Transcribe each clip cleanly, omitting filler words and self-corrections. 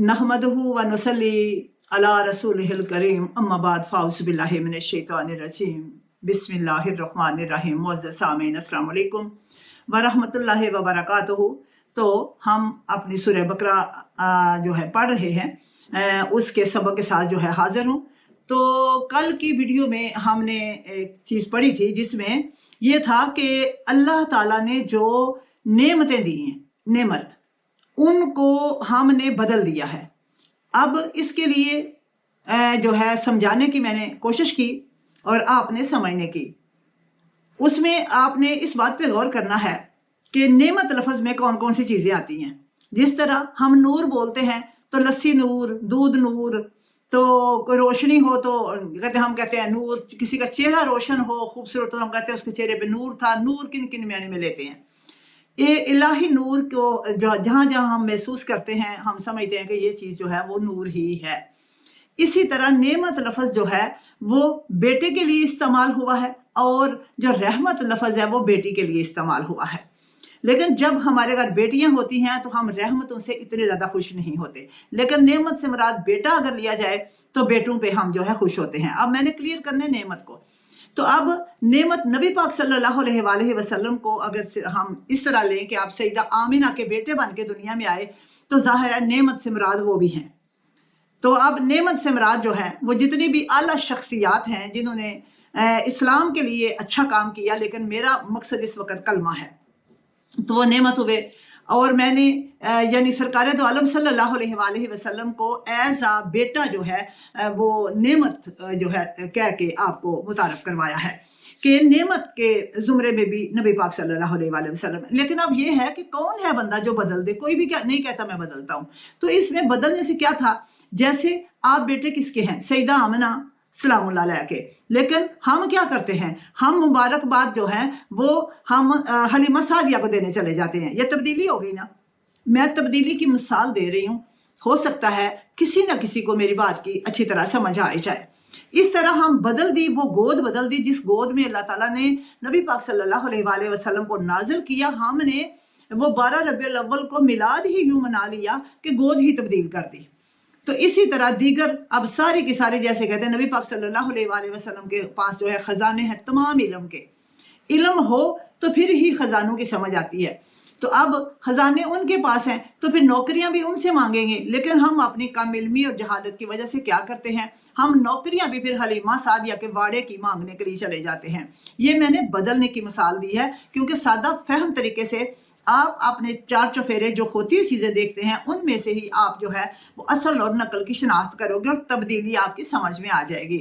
नहमदहु व नुसल्ली अला रसूलिहिल करीम अम्मा बाद फ़ाउज़ु बिल्लाहि मिनश शैतानिर रजीम बिस्मिल्लाहिर रहमानिर रहीम। मुअज़्ज़ज़ सामीन अस्सलाम वालेकुम व रहमतुल्लाहि व बरकातुहू। तो हम अपनी सूरह बकरा जो है पढ़ रहे हैं, उसके सबक के साथ जो है हाजिर हूँ। तो कल की वीडियो में हमने एक चीज़ पढ़ी थी जिसमें ये था कि अल्लाह ताला ने जो नेमतें दी हैं, नेमत उनको हमने बदल दिया है। अब इसके लिए जो है समझाने की मैंने कोशिश की और आपने समझने की। उसमें आपने इस बात पे गौर करना है कि नेमत लफ्ज़ में कौन कौन सी चीज़ें आती हैं। जिस तरह हम नूर बोलते हैं तो लस्सी नूर, दूध नूर, तो कोई रोशनी हो तो हम कहते हैं नूर, किसी का चेहरा रोशन हो, खूबसूरत हो, हम कहते हैं उसके चेहरे पे नूर था। नूर किन किन मायने में लेते हैं? ये इलाही नूर को जो जहाँ जहाँ हम महसूस करते हैं, हम समझते हैं कि ये चीज़ जो है वो नूर ही है। इसी तरह नेमत लफ्ज़ जो है वो बेटे के लिए इस्तेमाल हुआ है और जो रहमत लफ्ज़ है वो बेटी के लिए इस्तेमाल हुआ है। लेकिन जब हमारे घर बेटियां होती हैं तो हम रहमतों से इतने ज़्यादा खुश नहीं होते, लेकिन नेमत से मुराद बेटा अगर लिया जाए तो बेटों पे हम जो है खुश होते हैं। अब मैंने क्लियर करने नेमत को। तो अब नेमत नबी पाक सल्लल्लाहु अलैहि वसल्लम को अगर हम इस तरह लें कि आप सईदा आमिना के बेटे बन के दुनिया में आए, तो जाहिर है नेमत से मुराद वो भी हैं। तो अब नेमत से मुराद जो है वो जितनी भी आला शख्सियात हैं जिन्होंने इस्लाम के लिए अच्छा काम किया, लेकिन मेरा मकसद इस वक्त कलमा है, तो वो नेमत हुए। और मैंने यानी सरकार दो आलम सल्लल्लाहु अलैहि वसल्लम को एज आ बेटा जो है वो नेमत जो है कह के आपको मुतारफ करवाया है कि नेमत के जुमरे में भी नबी पाक सल्लल्लाहु अलैहि वसल्लम। लेकिन अब ये है कि कौन है बंदा जो बदल दे? कोई भी क्या नहीं कहता मैं बदलता हूँ। तो इसमें बदलने से क्या था, जैसे आप बेटे किसके हैं? सईदा आमिना सलामुल्लाह अलैहा के। लेकिन हम क्या करते हैं, हम मुबारकबाद जो है वो हम हलीमा सादिया को देने चले जाते हैं। ये तब्दीली हो गई ना। मैं तब्दीली की मिसाल दे रही हूँ, हो सकता है किसी ना किसी को मेरी बात की अच्छी तरह समझ आ जाए। इस तरह हम बदल दी, वो गोद बदल दी जिस गोद में अल्लाह ताला ने नबी पाक सल्लल्लाहु अलैहि वसल्लम को नाजिल किया। हमने वो 12 रबीउल अव्वल को मिलाद ही यूं मना लिया कि गोद ही तब्दील कर दी। तो इसी तरह दीगर अब सारे के सारे, जैसे कहते हैं नबी पाक सल्लल्लाहु अलैहि वसल्लम के पास जो है खजाने हैं तमाम इल्म के। इल्म हो तो फिर ही खजानों की समझ आती है। तो अब खजाने उनके पास हैं तो फिर नौकरियां भी उनसे मांगेंगे। लेकिन हम अपनी कम इल्मी और जहालत की वजह से क्या करते हैं, हम नौकरियां भी फिर हलीमा सादिया के वाड़े की मांगने के लिए चले जाते हैं। ये मैंने बदलने की मिसाल दी है क्योंकि सादा फहम तरीके से आप अपने चार चफेरे जो होती हुई चीज़ें देखते हैं उनमें से ही आप जो है वो असल और नकल की शनाख्त करोगे और तब्दीली आपकी समझ में आ जाएगी।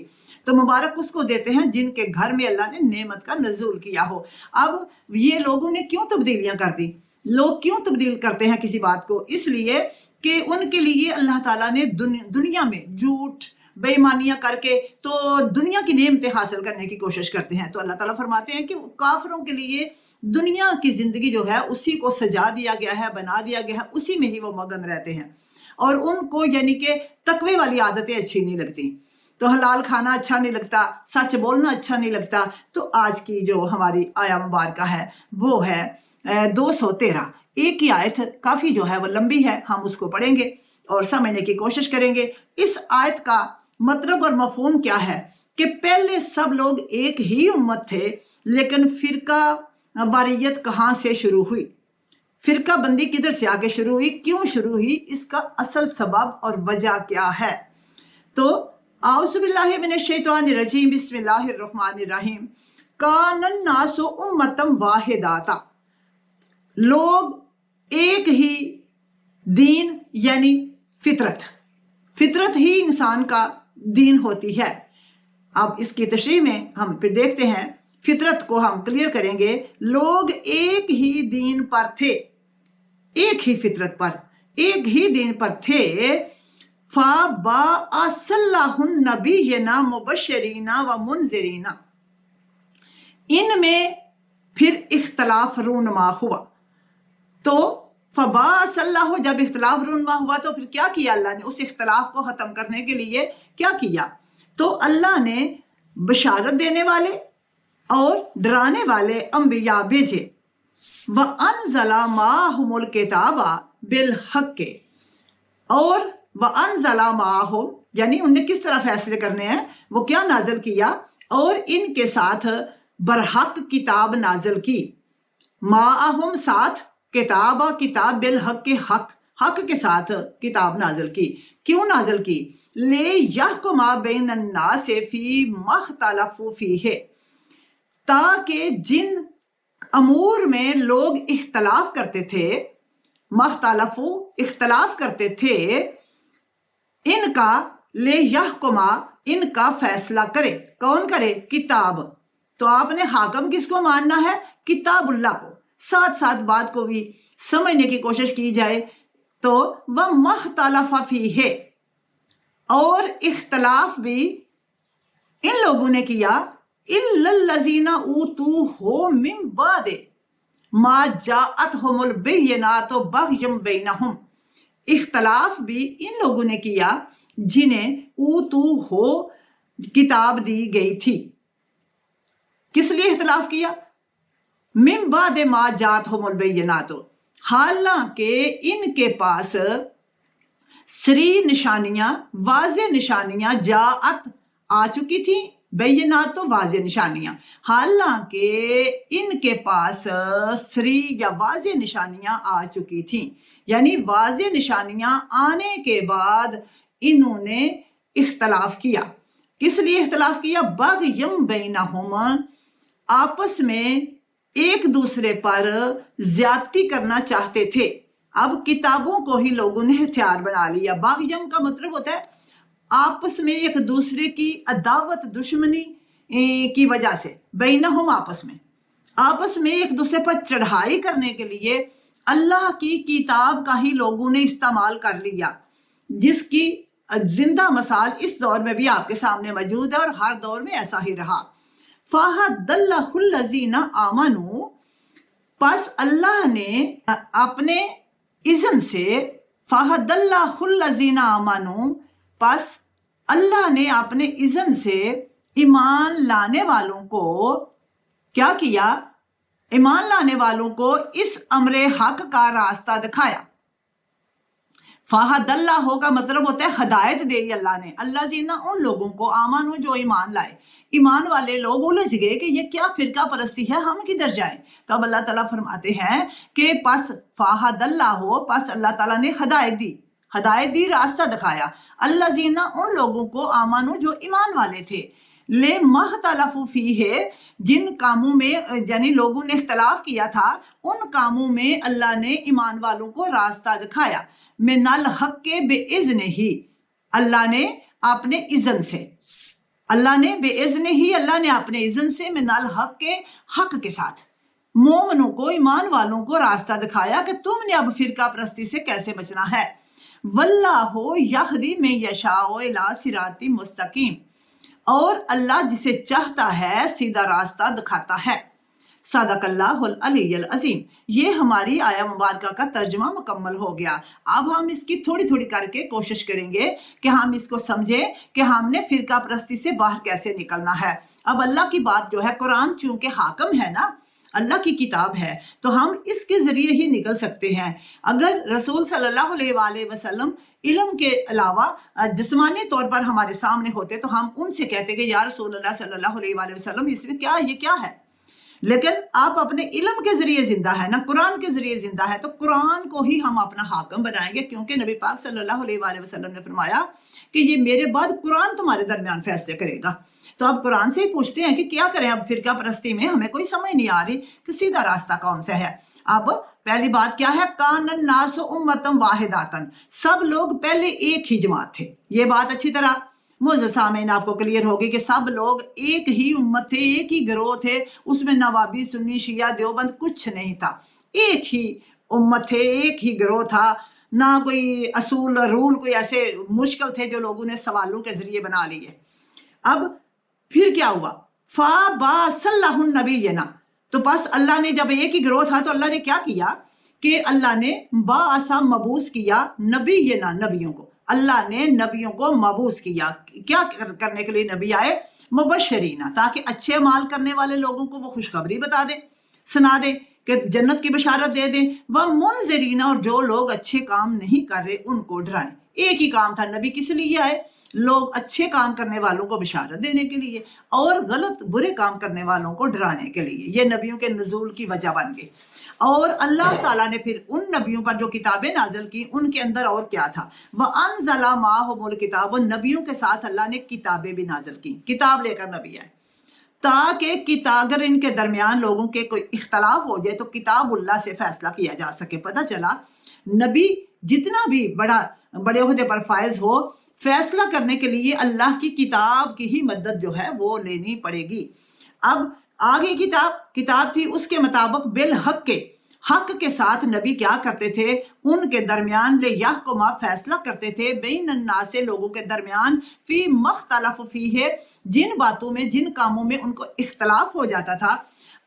तो मुबारक उसको देते हैं जिनके घर में अल्लाह ने नेमत का नज़ूल किया हो। अब ये लोगों ने क्यों तब्दीलियां कर दी? लोग क्यों तब्दील करते हैं किसी बात को? इसलिए कि उनके लिए अल्लाह ताला ने दुनिया में झूठ बेईमानियां करके तो दुनिया की नेमतें हासिल करने की कोशिश करते हैं। तो अल्लाह ताला फरमाते हैं कि काफिरों के लिए दुनिया की जिंदगी जो है उसी को सजा दिया गया है, बना दिया गया है, उसी में ही वो मगन रहते हैं और उनको यानी कि तकवे वाली आदतें अच्छी नहीं लगती। तो हलाल खाना अच्छा नहीं लगता, सच बोलना अच्छा नहीं लगता। तो आज की जो हमारी आया मुबारका है वो है 213। एक ही आयत काफी जो है वो लंबी है, हम उसको पढ़ेंगे और समझने की कोशिश करेंगे। इस आयत का मतलब और मफहूम क्या है कि पहले सब लोग एक ही उम्मत थे, लेकिन फिरका वारियत कहाँ से शुरू हुई, फिरका बंदी किधर से आगे शुरू हुई, क्यों शुरू हुई, इसका असल सबब और वजह क्या है? तो आऊज़ु बिल्लाहि मिनश शैतानिर रजीम बिस्मिल्लाहिर रहमानिर रहीम। कानन नासु उम्मतम वाहिदाता, लोग एक ही दीन यानी फितरत, फितरत ही इंसान का दीन होती है। अब इसकी तशरीह में हम फिर देखते हैं, फितरत को हम क्लियर करेंगे। लोग एक ही दीन पर थे, एक ही फितरत पर, एक ही दीन पर थे। फ़बाअसल्लाहुन नबिय्यिना मुबश्शिरीना व मुनज़िरीना, इनमें फिर इख्तलाफ रूनमा हुआ। तो फ़बाअसल्लाहु, जब इख्तलाफ रूनमा हुआ तो फिर क्या किया अल्लाह ने? उस इख्तलाफ को ख़त्म करने के लिए क्या किया? तो अल्लाह ने बशारत देने वाले और डराने वाले अंबिया भेजे। व अनज़ला माहुमुल किताबा बिल हक़, اور وَأَنزَلَ مَعَهُمْ یعنی انہیں کس طرح فیصلے کرنے ہیں، وہ کیا نازل کیا، اور ان کے ساتھ برحق کتاب نازل کی، معہم ساتھ، کتاب بالحق کے حق کے ساتھ کتاب نازل کی۔ کیوں نازل کی؟ لِیَحْکُمَ بَیْنَ النَّاسِ فِی مَا اخْتَلَفُوا فِیہ، تاکہ جن امور میں لوگ اختلاف کرتے تھے، مختلفو اختلاف کرتے تھے، ان کا لِیَحْکُمَ ان کا فیصلہ کرے۔ کون کرے؟ کتاب۔ تو آپ نے حاکم کس کو ماننا ہے؟ کتاب اللہ کو۔ ساتھ ساتھ بات کو بھی سمجھنے کی کوشش کی جائے تو وَمَا اخْتَلَفَ فِیہ، اور اختلاف بھی ان لوگوں نے کیا إِلَّا الَّذِينَ أُوتُوهُ مِن بَعْدِ مَا جَاءَتْهُمُ الْبَيِّنَاتُ بَغْيًا بَيْنَهُمْ، اختلاف بھی ان لوگوں نے کیا جنہیں اوتو کتاب دی گئی تھی۔ کس لیے اختلاف کیا؟ من بعد ما جاءتهم البینات، حالانکہ ان کے پاس سری نشانیاں، واضح نشانیاں، جاءت آ چکی تھیں، بینات تو واضح نشانیاں، حالانکہ ان کے پاس سری یا واضح نشانیاں آ چکی تھیں، یعنی واضح نشانیاں آنے کے بعد انہوں نے اختلاف کیا۔ کس لیے اختلاف کیا؟ بغیم بینہم، آپس میں ایک دوسرے پر زیادتی کرنا چاہتے تھے۔ اب کتابوں کو ہی لوگوں نے ہتھیار بنا لیا۔ بغیم کا مطلب ہوتا ہے آپس میں ایک دوسرے کی عداوت، دشمنی کی وجہ سے، بینہم آپس میں ایک دوسرے پر چڑھائی کرنے کے لیے اللہ کی کتاب کا ہی لوگوں نے استعمال کر لیا، جس کی زندہ مثال اس دور میں بھی آپ کے سامنے موجود ہے اور ہر دور میں ایسا ہی رہا۔ فَهَدَّ اللَّهُ الَّذِينَ آمَنُوا، پس اللہ نے اپنے اذن سے، فَهَدَّ اللَّهُ الَّذِينَ آمَنُوا، پس اللہ نے اپنے اذن سے ایمان لانے والوں کو کیا کیا؟ ایمان لانے والوں کو اس امر حق کا راستہ دکھایا۔ فَهَدَّ اللَّهُ کا مطلب ہوتا ہے ہدایت دے اللہ نے، اللہ زینا ان لوگوں کو، آمانو جو ایمان لائے۔ ایمان والے لوگ الجھ گئے کہ یہ کیا فرقہ پرستی ہے، ہم کدھر جائیں؟ تو اب اللہ تعالیٰ فرماتے ہیں کہ پس فَهَدَّ اللَّهُ، پس اللہ تعالیٰ نے ہدایت دی، راستہ دکھایا، اللہ زینا ان لوگوں کو، آمانو جو ایمان والے تھے، لِمَا اخْتَلَفُوا فِیہ، جن کاموں میں یعنی لوگوں نے اختلاف کیا تھا، ان کاموں میں اللہ نے ایمان والوں کو راستہ دکھایا، من الحق کے بے اذن ہی، اللہ نے اپنے اذن سے، اللہ نے بے اذن ہی، اللہ نے اپنے اذن سے، من الحق کے حق کے ساتھ مومنوں کو، ایمان والوں کو راستہ دکھایا کہ تم نے اب فرقہ پرستی سے کیسے بچنا ہے۔ واللہ یہدی من یشاء الی صراط مستقیم، اور اللہ جسے چاہتا ہے سیدھا راستہ دکھاتا ہے۔ صدق اللہ العلی العظیم۔ یہ ہماری آیا مبارکہ کا ترجمہ مکمل ہو گیا۔ اب ہم اس کی تھوڑی تھوڑی کر کے کوشش کریں گے کہ ہم اس کو سمجھیں کہ ہم نے فرقہ پرستی سے باہر کیسے نکلنا ہے۔ اب اللہ کی بات جو ہے، قرآن چونکہ حاکم ہے نا، اللہ کی کتاب ہے، تو ہم اس کے ذریعے ہی نکل سکتے ہیں۔ اگر رسول صلی اللہ علیہ وآلہ وسلم علم کے علاوہ جسمانی طور پر ہمارے سامنے ہوتے تو ہم ان سے کہتے کہ یا رسول اللہ صلی اللہ علیہ وآلہ وسلم اس میں یہ کیا ہے؟ لیکن آپ اپنے علم کے ذریعے زندہ ہے نا، قرآن کے ذریعے زندہ ہے، تو قرآن کو ہی ہم اپنا حاکم بنائیں گے، کیونکہ نبی پاک صلی اللہ علیہ وآلہ وسلم نے فرمایا کہ یہ میرے بعد قرآن تمہارے درمیان فیصلے کرے گا۔ تو اب قرآن سے ہی پوچھتے ہیں کہ کیا کریں اب فرقہ پرستی میں، ہمیں کوئی سمجھ نہیں آ رہی کہ سیدھا راستہ کون سا ہے۔ اب پہلی بات کیا ہے؟ کان الناس امۃ واحدۃ، سب لوگ پہلے ایک ہی جماعت تھے۔ یہ بات اچھی طرح معزز سامعین آپ کو کلیئر ہوگی کہ سب لوگ ایک ہی امت تھے، ایک ہی گروہ تھے، اس میں نوابی، سنی، شیعہ، دیوبند کچھ نہیں تھا، ایک ہی امت تھے، ایک ہی گروہ تھا، نہ کوئی اصول رول کوئی ایسے مشکل تھے جو لوگوں نے سوالوں کے ذریعے بنا لیے۔ اب پھر کیا ہوا؟ فَبَعَثَ اللَّهُ النَّبِيِّينَ، تو بس اللہ نے جب ایک ہی گروہ تھا تو اللہ نے کیا کیا کہ اللہ نے بَعَثَ مبعوث کیا نبینا، نبیوں کو، اللہ نے نبیوں کو مبعوث کیا۔ کیا کرنے کے لیے نبی آئے؟ مبشرین، تاکہ اچھے اعمال کرنے والے لوگوں کو وہ خوشخبری بتا دیں، سنا دیں کہ جنت کی بشارت دے دیں، وہ منذرین، اور جو لوگ اچھے کام نہیں کر رہے ان کو ڈرائیں۔ एक ही काम था, नबी किस लिए आए? लोग अच्छे काम करने वालों को बिशारत देने के लिए और गलत बुरे काम करने वालों को डराने के लिए। ये नबियों के नज़ूल की वजह बन गई। और अल्लाह ताला ने फिर उन नबियों पर जो किताबें नाज़िल की, उनके अंदर और क्या था? वह अनज़ला माहुमुल किताब, नबियों के साथ अल्लाह ने किताबें भी नाज़िल की, किताब लेकर नबी आए, ताकि अगर इनके दरमियान लोगों के कोई इख्तलाफ हो जाए तो किताबुल्लाह से फैसला किया जा सके। पता चला नबी जितना भी बड़े ओहदे पर फायज हो, फैसला करने के लिए अल्लाह की किताब की ही मदद जो है वो लेनी पड़ेगी। अब आगे किताब थी, उसके मुताबिक बिल हक के साथ नबी क्या करते थे? उनके दरमियान ले यहकुमा फैसला करते थे, बैन अन्नास से लोगों के दरमियान, फी मख्तलफ फी है, जिन बातों में जिन कामों में उनको इख्तलाफ हो जाता था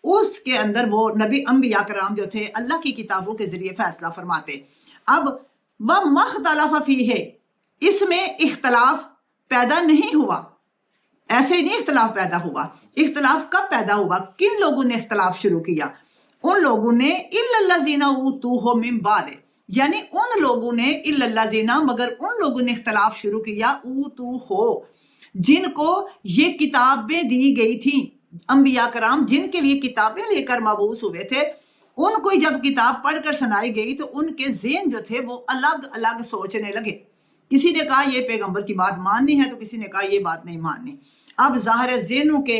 उसके अंदर वो नबी अंबिया कराम जो थे अल्लाह की किताबों के जरिए फैसला फरमाते। अब वह मख्तलफ फी है, इसमें इख्तलाफ पैदा नहीं हुआ, ऐसे ही नहीं इख्तलाफ पैदा हुआ। इख्तलाफ कब पैदा हुआ? किन लोगों ने इख्तलाफ शुरू किया? उन लोगों ने इल्लल्लाज़ीना ऊतूहु मिन बाद, यानी उन लोगों ने इल्लल्लाज़ीना, मगर उन लोगों ने इख्तलाफ शुरू किया, ऊतूहु, जिनको ये किताबें दी गई थी, अंबिया कराम जिनके लिए किताबें लेकर मबूस हुए थे, उनको जब किताब पढ़कर सुनाई गई तो उनके ज़हन जो थे वो अलग अलग सोचने लगे। किसी ने कहा ये पैगंबर की बात माननी है, तो किसी ने कहा ये बात नहीं माननी। अब ज़ाहिर ज़हनों के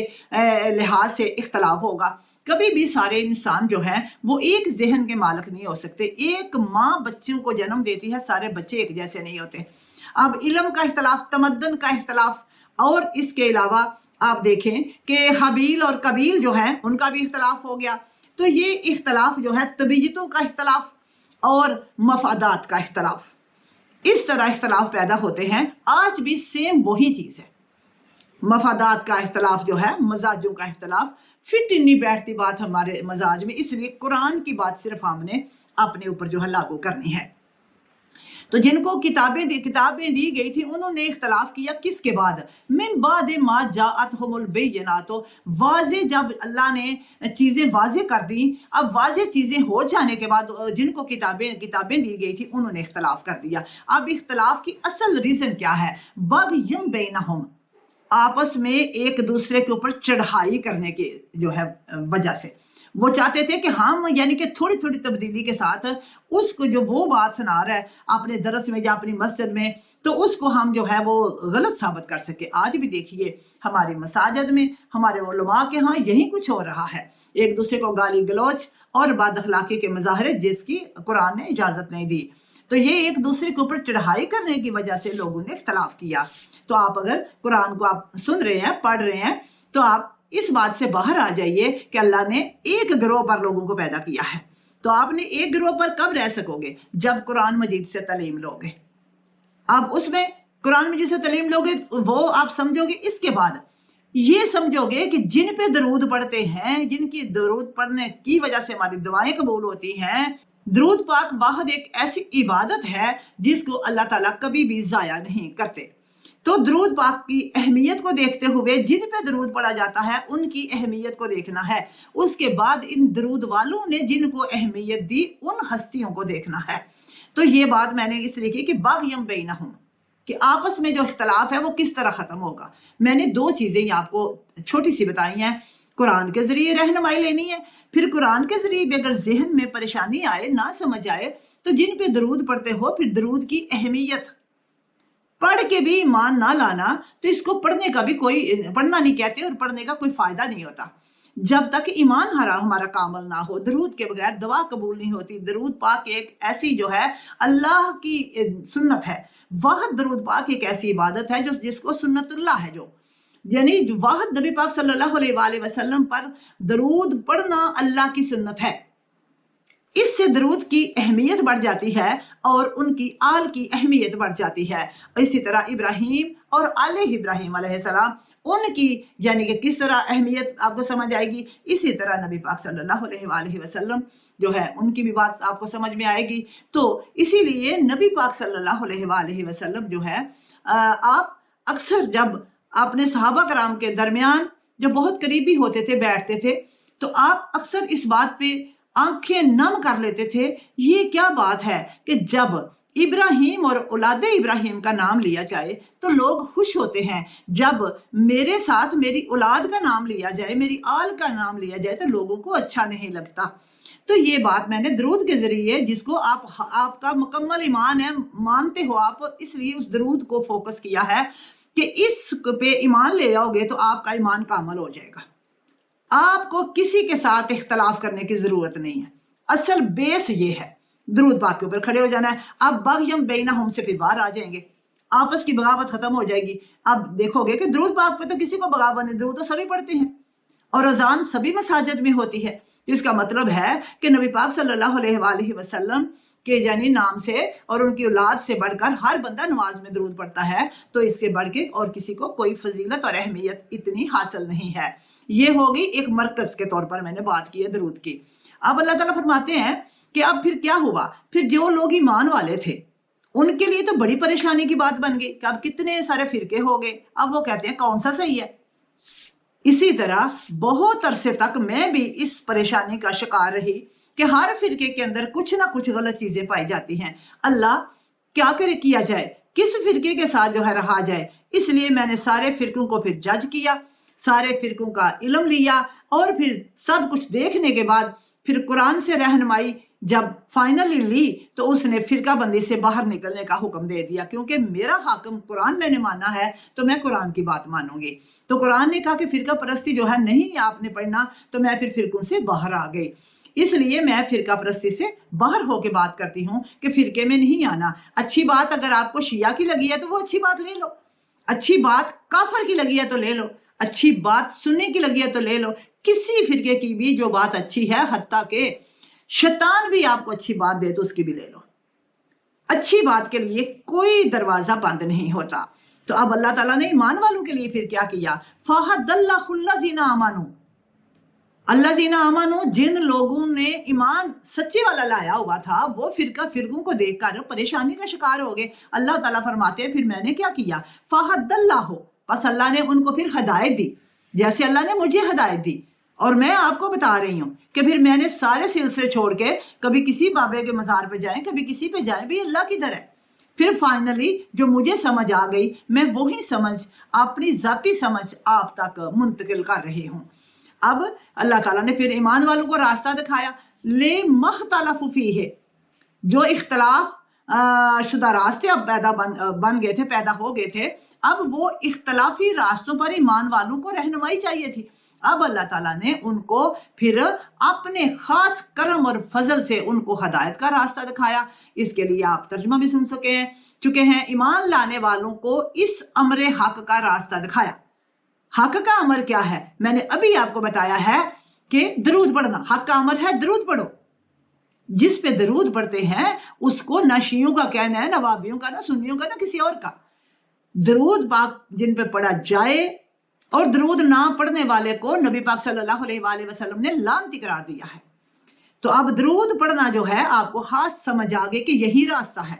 लिहाज से इख्तलाफ होगा। कभी भी सारे इंसान जो हैं वो एक जहन के मालिक नहीं हो सकते। एक माँ बच्चों को जन्म देती है, सारे बच्चे एक जैसे नहीं होते। अब इल्म का इख्तलाफ, तमद्दन का इख्तलाफ, और इसके अलावा आप देखें कि हबील और कबील जो है उनका भी इख्तलाफ हो गया। तो ये इख्तलाफ जो है तबीयतों का इख्तलाफ और मफादात का इख्तलाफ, इस तरह इख्तलाफ पैदा होते हैं। आज भी सेम वही चीज़ है, मफादात का इख्तलाफ जो है, मजाजों का इख्तलाफ, फिट नहीं बैठती बात हमारे मजाज में, इसलिए कुरान की बात सिर्फ हमने अपने ऊपर जो है लागू करनी है। तो जिनको किताबें दी गई थी उन्होंने इख्तलाफ किया किसके बाद? मिन बाद मा जाअतहुमुल बैयिनात, वाज़े जब अल्लाह ने चीज़ें वाज़े कर दी, अब वाज़े चीज़ें हो जाने के बाद जिनको किताबें दी गई थी उन्होंने इख्तलाफ कर दिया। अब इख्तलाफ की असल रीज़न क्या है? बग़युम बैनहुम, आपस में एक दूसरे के ऊपर चढ़ाई करने की जो है वजह से वो चाहते थे कि हम यानी कि थोड़ी थोड़ी तब्दीली के साथ उसको जो वो बात सुना रहा है अपने दरस में या अपनी मस्जिद में, तो उसको हम जो है वो गलत साबित कर सके। आज भी देखिए हमारी मसाजिद में, हमारे उलमा के यहाँ यही कुछ हो रहा है, एक दूसरे को गाली गलौच और बदअखलाकी के मज़ाहरे जिसकी कुरान ने इजाज़त नहीं दी। तो ये एक दूसरे के ऊपर चढ़ाई करने की वजह से लोगों ने इख्तलाफ किया। तो आप अगर कुरान को आप सुन रहे हैं, पढ़ रहे हैं, तो आप इस बात से बाहर आ जाइए कि अल्लाह ने एक गिरोह पर लोगों को पैदा किया है। तो आपने एक गिरोह पर कब रह सकोगे? जब कुरान मजीद से तालीम लोगे। अब उसमें कुरान मजीद से तालीम लोगे वो आप समझोगे, इसके बाद ये समझोगे कि जिन पे दरूद पढ़ते हैं, जिनकी दरूद पढ़ने की वजह से हमारी दुआएं कबूल होती हैं, दरूद पाक वाहिद एक ऐसी इबादत है जिसको अल्लाह ताला कभी भी ज़ाया नहीं करते। तो दरूद पाक की अहमियत को देखते हुए जिन पे दरूद पढ़ा जाता है उनकी अहमियत को देखना है। उसके बाद इन दरूद वालों ने जिनको अहमियत दी उन हस्तियों को देखना है। तो ये बात मैंने इस तरीके की बग़यम बैनहुम, कि आपस में जो इख्तलाफ है वो किस तरह ख़त्म होगा। मैंने दो चीज़ें आपको छोटी सी बताई हैं। कुरान के ज़रिए रहनुमाई लेनी है, फिर कुरान के ज़रिए भी अगर जहन में परेशानी आए, ना समझ आए, तो जिन पे दरूद पढ़ते हो फिर दरूद की अहमियत, पढ़ के भी ईमान ना लाना, तो इसको पढ़ने का भी कोई, पढ़ना नहीं कहते और पढ़ने का कोई फायदा नहीं होता जब तक ईमान हमारा कामल ना हो। दरूद के बगैर दुआ कबूल नहीं होती। दरूद पाक एक ऐसी जो है अल्लाह की सुन्नत है, वाहिद दरूद पाक एक ऐसी इबादत है जो जिसको सुन्नतुल्लाह है, जो यानी वाहिद नबी पाक सल्लल्लाहु अलैहि वसल्लम पर दरूद पढ़ना अल्लाह की सुन्नत है। इससे दरूद की अहमियत बढ़ जाती है और उनकी आल की अहमियत बढ़ जाती है। इसी तरह इब्राहीम और आले इब्राहीम अलैहिस्सलाम, उनकी यानी कि किस तरह अहमियत आपको समझ आएगी। इसी तरह नबी पाक सल्लल्लाहु अलैहि वसल्लम जो है उनकी भी बात आपको समझ में आएगी। तो इसीलिए नबी पाक सल्लल्लाहु अलैहि वसल्लम जो है, आप अक्सर जब अपने सहाबा कराम के दरमियान जो बहुत करीबी होते थे, बैठते थे, तो आप अक्सर इस बात पे आंखें नम कर लेते थे। ये क्या बात है कि जब इब्राहिम और औलाद इब्राहिम का नाम लिया जाए तो लोग खुश होते हैं। जब मेरे साथ मेरी औलाद का नाम लिया जाए, मेरी आल का नाम लिया जाए, तो लोगों को अच्छा नहीं लगता। तो ये बात मैंने दरूद के जरिए, जिसको आपका मुकम्मल ईमान है, मानते हो आप, इसलिए उस दरूद को फोकस किया है कि इस पे ईमान ले आओगे तो आपका ईमान कामल हो जाएगा। आपको किसी के साथ इख्तलाफ करने की जरूरत नहीं है। असल बेस ये है, दरूद पाक के ऊपर खड़े हो जाना है। अब बग़यम बैनहुम से फिर बाहर आ जाएंगे, आपस की बगावत खत्म हो जाएगी। अब देखोगे कि दरूद पाक पे तो किसी को बगावत नहीं, दरूद तो सभी पढ़ते हैं और अजान सभी मसाजिद में होती है। तो इसका मतलब है कि नबी पाक सल्लल्लाहु अलैहि वसल्लम के यानी नाम से और उनकी औलाद से बढ़कर हर बंदा नमाज में दरूद पढ़ता है, तो इससे बढ़ के और किसी को कोई फजीलत और अहमियत इतनी हासिल नहीं है। ये हो गई एक मरकज के तौर पर मैंने बात की है दरूद की। अब अल्लाह ताला फरमाते हैं कि अब फिर क्या हुआ, फिर जो लोग ईमान वाले थे उनके लिए तो बड़ी परेशानी की बात बन गई कि अब कितने सारे फिरके हो गए। अब वो कहते हैं कौन सा सही है। इसी तरह बहुत अरसे तक मैं भी इस परेशानी का शिकार रही कि हर फिरके के अंदर कुछ ना कुछ गलत चीजें पाई जाती हैं। अल्लाह क्या करे, किया जाए, किस फिरके के साथ जो है रहा जाए। इसलिए मैंने सारे फिरकों को फिर जज किया, सारे फिरकों का इल्म लिया और फिर सब कुछ देखने के बाद फिर कुरान से रहनुमाई जब फाइनली ली तो उसने फिरका बंदी से बाहर निकलने का हुक्म दे दिया, क्योंकि मेरा हाकिम कुरान मैंने माना है तो मैं कुरान की बात मानूंगी। तो कुरान ने कहा कि फिरका परस्ती जो है नहीं आपने पढ़ना, तो मैं फिर फिरकों से बाहर आ गई। इसलिए मैं फिरका परस्ती से बाहर होके बात करती हूँ कि फिरके में नहीं आना। अच्छी बात अगर आपको शिया की लगी है तो वो अच्छी बात ले लो, अच्छी बात काफर की लगी है तो ले लो, अच्छी बात सुन्नी की लगी है तो ले लो। किसी फिरके की भी जो बात अच्छी है, हत्ता के शैतान भी आपको अच्छी बात दे तो उसकी भी ले लो। अच्छी बात के लिए कोई दरवाजा बंद नहीं होता। तो अब अल्लाह ताला ने ईमान वालों के लिए फिर क्या किया, फहदल्लाहुल्लज़ीना आमनू, अल्लज़ीना आमनू, जिन लोगों ने ईमान सच्चे वाला लाया हुआ था वो फिरकों को देखकर परेशानी का शिकार हो गए। अल्लाह ताला फरमाते हैं फिर मैंने क्या किया, फहदल्लाहु, बस अल्लाह ने उनको फिर हिदायत दी, जैसे अल्लाह ने मुझे हिदायत दी। और मैं आपको बता रही हूँ कि फिर मैंने सारे सिलसिले छोड़ के कभी किसी बाबे के मज़ार पे जाएं, कभी किसी पे जाएं, भी अल्लाह किधर है। फिर फाइनली जो मुझे समझ आ गई, मैं वही समझ, अपनी जाती समझ आप तक मुंतकिल कर रही हूँ। अब अल्लाह ताला ने फिर ईमान वालों को रास्ता दिखाया, ले मख्तलफ़ फीह, जो इख्तलाफ शुदा रास्ते अब बन गए थे, पैदा हो गए थे, अब वो इख्तलाफी रास्तों पर ईमान वालों को रहनुमाई चाहिए थी। अब अल्लाह ताला ने उनको फिर अपने खास करम और फजल से उनको हदायत का रास्ता दिखाया। इसके लिए आप तर्जुमा भी सुन चुके हैं। ईमान लाने वालों को इस अमरे हक का रास्ता दिखाया। हक का अमर क्या है, मैंने अभी आपको बताया है कि दरूद पढ़ना। हक का अमर है दरूद पढ़ो। जिस पे दरूद पढ़ते हैं उसको ना शियों का कहना है, ना वाबियों का, ना सुन्नियों का, ना किसी और का। दरूद पाक जिन पे पढ़ा जाए और दरूद ना पढ़ने वाले को नबी पाक सल्लल्लाहु अलैहि वसल्लम ने लानती करार दिया है। तो अब दरूद पढ़ना जो है आपको खास समझ आ गई कि यही रास्ता है।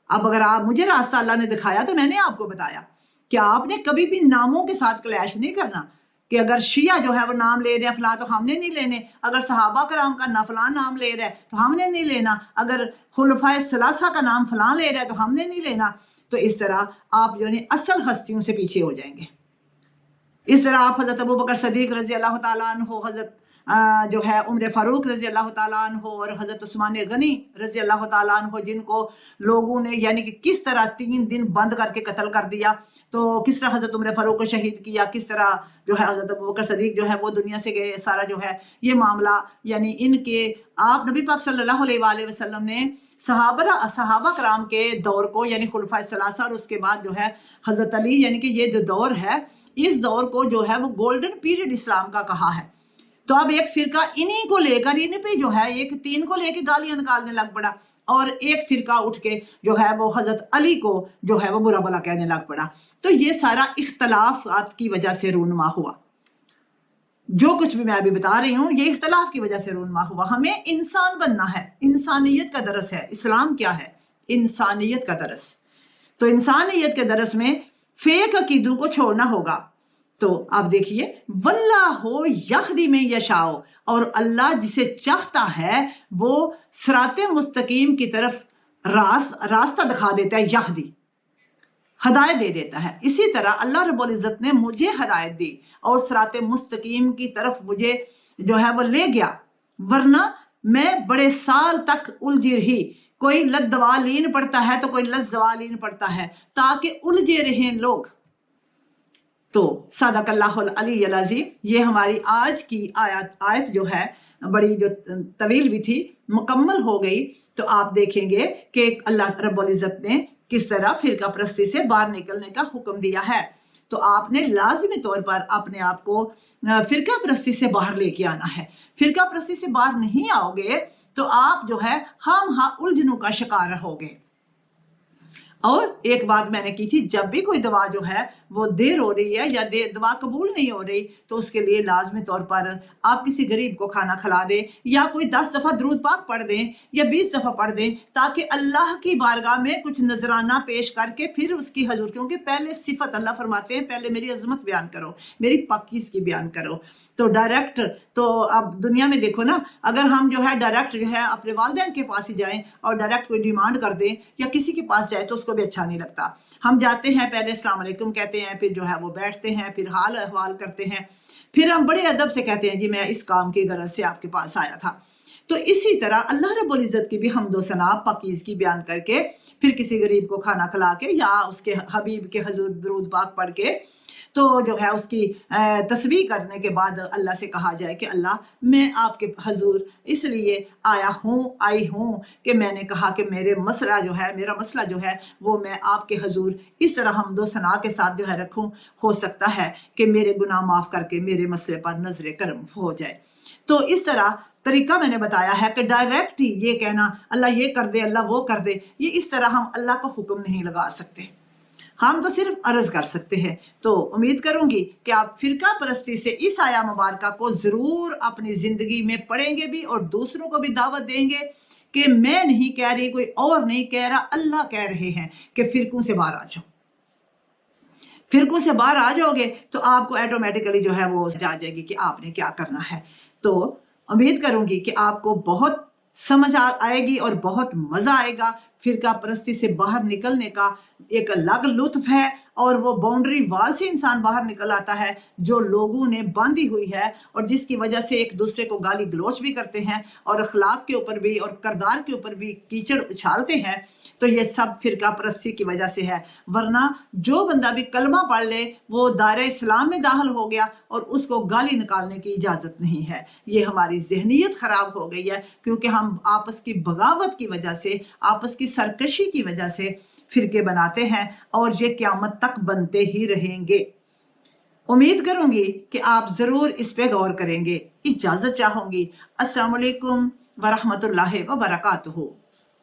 अब अगर आप, मुझे रास्ता अल्लाह ने दिखाया तो मैंने आपको बताया कि आपने कभी भी नामों के साथ क्लैश नहीं करना कि अगर शिया जो है वो नाम ले रहे हैं फलां तो हमने नहीं लेने, अगर सहाबा कराम का ना फलां नाम ले रहा है तो हमने नहीं लेना, अगर खुलफाए सलासा का नाम फलां ले रहा है तो हमने नहीं लेना। तो इस तरह आप जो है असल हस्तियों से पीछे हो जाएंगे। इस तरह आप हज़रत अबू बकर सदीक रज़ी अल्लाह ताला अन्हु, हज़रत जो है उमर फ़ारूक रज़ी अल्लाह ताला अन्हु और हज़रत उस्मान गनी रज़ी अल्लाह ताला अन्हु, जिनको लोगों ने यानी कि किस तरह 3 दिन बंद करके कत्ल कर दिया, तो किस तरह हज़रत उमर फ़ारूक को शहीद किया, किस तरह जो है हज़रत अबू बकर सदीक जो है वो दुनिया से गए, सारा जो है ये मामला यानी इनके आप नबी पाक सल्लल्लाहु अलैहि वसल्लम ने सहाबा कराम के दौर को यानी खुलफाए सलासा और उसके बाद जो है हज़रत अली, यानी कि ये जो दौर है इस दौर को जो है वो गोल्डन पीरियड इस्लाम का कहा है। तो अब एक फिरका इन्हीं को लेकर, इन पे जो है एक 3 को लेकर गालियां निकालने लग पड़ा और एक फिरका उठ के जो है वो हजरत अली को जो है वो बुरा भला कहने लग पड़ा। तो ये सारा इख्तलाफ की वजह से रूनुमा हुआ। जो कुछ भी मैं अभी बता रही हूँ ये इख्तलाफ की वजह से रूनुमा हुआ। हमें इंसान बनना है, इंसानियत का दरस है। इस्लाम क्या है, इंसानियत का दरस। तो इंसानियत के दरस में फेक अकीदों को छोड़ना होगा। तो आप देखिए, वल्लाहु यहदी में यशाओ, और अल्लाह जिसे चाहता है वो सिराते मुस्तकीम की तरफ راستہ دکھا دیتا ہے، یہدی، ہدایت دے دیتا ہے۔ اسی طرح اللہ رب العزت نے مجھے ہدایت دی اور صراط مستقیم کی طرف مجھے جو ہے وہ لے گیا، ورنہ میں بڑے سال تک الجھی رہی۔ کوئی لدوالین پڑھتا ہے تو کوئی لزوالین پڑھتا ہے، تاکہ الجھے رہیں لوگ۔ تو صدق اللہ العلی العظیم، یہ ہماری آج کی آیت جو ہے بڑی جو طویل بھی تھی، مکمل ہو گئی۔ تو آپ دیکھیں گے کہ اللہ رب العزت نے کس طرح فرقہ پرستی سے باہر نکلنے کا حکم دیا ہے۔ تو آپ نے لازمی طور پر اپنے آپ کو فرقہ پرستی سے باہر لے کے آنا ہے۔ فرقہ پرستی سے باہر نہیں آؤ گے تو آپ جو ہے ہم الجھنوں کا شکار رہو گے۔ اور ایک بات میں نے کی تھی، جب بھی کوئی دعا جو ہے وہ دیر ہو رہی ہے یا دعا قبول نہیں ہو رہی تو اس کے لیے لازمی طور پر آپ کسی غریب کو کھانا کھلا دیں، یا کوئی 10 دفعہ درود پاک پڑھ دیں یا 20 دفعہ پڑھ دیں، تاکہ اللہ کی بارگاہ میں کچھ نذرانہ پیش کر کے پھر اس کی حضور، کیونکہ پہلے صفت اللہ فرماتے ہیں پہلے میری عظمت بیان کرو، میری پاکیزگی بیان کرو۔ تو ڈائریکٹ تو اب دنیا میں دیکھو نا، اگر ہم جو ہے ڈائریکٹ جو ہے اپنے والدین کے پاس ہی جائیں اور ڈائریکٹ کوئی ڈیمانڈ کر دیں یا کسی کے پاس جائے تو اس کو بھی اچھا نہیں لگتا۔ ہم جاتے ہیں، پہلے السلام علیکم کہتے ہیں، پھر جو ہے وہ بیٹھتے ہیں، پھر حال احوال کرتے ہیں، پھر ہم بڑے ادب سے کہتے ہیں جی میں اس کام کی غرض سے آپ کے پاس آیا تھا۔ تو اسی طرح اللہ رب العزت کی بھی حمد و ثنا پاکیزگی بیان کر کے پھر کسی غریب کو کھانا کھلا کے یا اس کے حبیب کے حضور درود پاک پڑھ کے تو جو ہے اس کی تسبیح کرنے کے بعد اللہ سے کہا جائے کہ اللہ میں آپ کے حضور اس لیے آئی ہوں کہ میں نے کہا کہ میرا مسئلہ جو ہے وہ میں آپ کے حضور اس طرح حمد و ثنا کے ساتھ جو ہے رکھوں، ہو سکتا ہے کہ میرے گناہ معاف کر کے میرے مسئلے پر نظر کرم ہو جائے۔ تو اس طرح طریقہ میں نے بتایا ہے کہ ڈائریکٹ ہی یہ کہنا اللہ یہ کر دے، اللہ وہ کر دے، یہ اس طرح ہم اللہ کو حکم نہیں لگا سکتے، ہم تو صرف عرض کر سکتے ہیں۔ تو امید کروں گی کہ آپ فرقہ پرستی سے اس آیہ مبارکہ کو ضرور اپنی زندگی میں پڑھیں گے بھی اور دوسروں کو بھی دعوت دیں گے کہ میں نہیں کہہ رہی، کوئی اور نہیں کہہ رہا، اللہ کہہ رہے ہیں کہ فرقوں سے باہر آ جاؤ۔ فرقوں سے باہر آ جاؤ گے تو آپ کو ایٹومیٹیکلی جو ہے وہ جا جائے گی کہ آپ نے کیا کرنا ہے۔ تو امید کروں گی کہ آپ کو بہت سمجھ آئے گی اور بہت مزہ آئے گا۔ فرقہ پرستی سے باہر نکلنے کا ایک الگ لطف ہے، اور وہ باؤنڈری وال سے انسان باہر نکل آتا ہے جو لوگوں نے باندھی ہوئی ہے، اور جس کی وجہ سے ایک دوسرے کو گالی گلوچ بھی کرتے ہیں اور اخلاق کے اوپر بھی اور کردار کے اوپر بھی کیچڑ اچھالتے ہیں۔ تو یہ سب فرقہ پرستی کی وجہ سے ہے، ورنہ جو بندہ بھی کلمہ پڑھ لے وہ دائرہ اسلام میں داخل ہو گیا اور اس کو گالی نکالنے کی اجازت نہیں ہے۔ یہ ہماری ذہنیت خراب ہو گئی ہے، کیونکہ ہم آپس کی بغاوت کی وجہ سے، آپس کی سرکشی کی وجہ سے فرقے بناتے ہیں، اور یہ قیامت تک بنتے ہی رہیں گے۔ امید کروں گی کہ آپ ضرور اس پہ غور کریں گے۔ اجازت چاہوں گی۔ السلام علیکم ورحمۃ اللہ وبرکاتہ۔